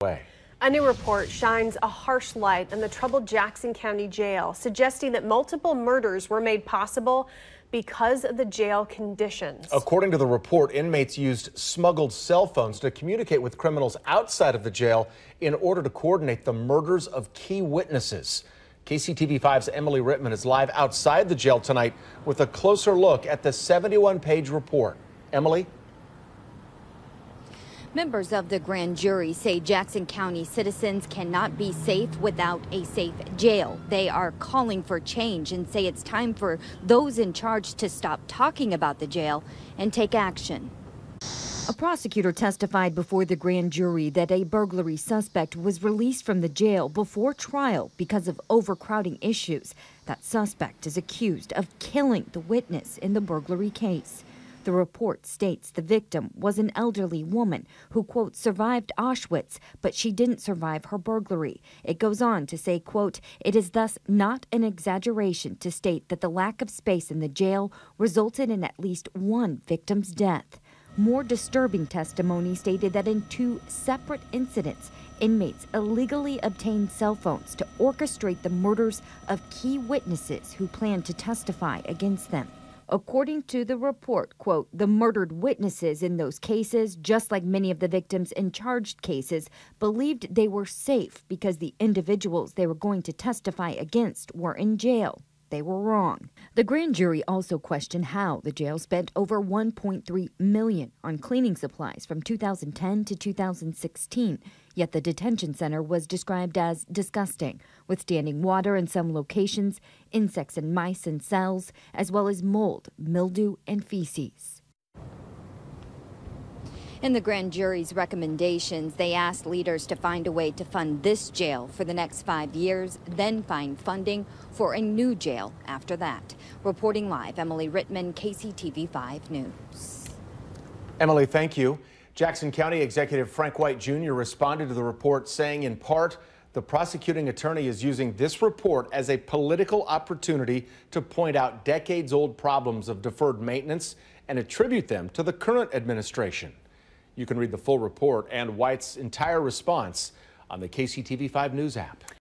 Way. A new report shines a harsh light on the troubled Jackson County Jail, suggesting that multiple murders were made possible because of the jail conditions. According to the report, inmates used smuggled cell phones to communicate with criminals outside of the jail in order to coordinate the murders of key witnesses. KCTV5's Emily Rittman is live outside the jail tonight with a closer look at the 71-page report. Emily? Members of the grand jury say Jackson County citizens cannot be safe without a safe jail. They are calling for change and say it's time for those in charge to stop talking about the jail and take action. A prosecutor testified before the grand jury that a burglary suspect was released from the jail before trial because of overcrowding issues. That suspect is accused of killing the witness in the burglary case. The report states the victim was an elderly woman who, quote, survived Auschwitz, but she didn't survive her burglary. It goes on to say, quote, it is thus not an exaggeration to state that the lack of space in the jail resulted in at least one victim's death. More disturbing testimony stated that in two separate incidents, inmates illegally obtained cell phones to orchestrate the murders of key witnesses who planned to testify against them. According to the report, quote, the murdered witnesses in those cases, just like many of the victims in charged cases, believed they were safe because the individuals they were going to testify against were in jail. They were wrong. The grand jury also questioned how the jail spent over $1.3 million on cleaning supplies from 2010 to 2016. Yet the detention center was described as disgusting, with standing water in some locations, insects and mice in cells, as well as mold, mildew, and feces. In the grand jury's recommendations, they asked leaders to find a way to fund this jail for the next 5 years, then find funding for a new jail after that. Reporting live, Emily Rittman, KCTV5 News. Emily, thank you. Jackson County Executive Frank White Jr. responded to the report, saying in part, the prosecuting attorney is using this report as a political opportunity to point out decades-old problems of deferred maintenance and attribute them to the current administration. You can read the full report and White's entire response on the KCTV5 News app.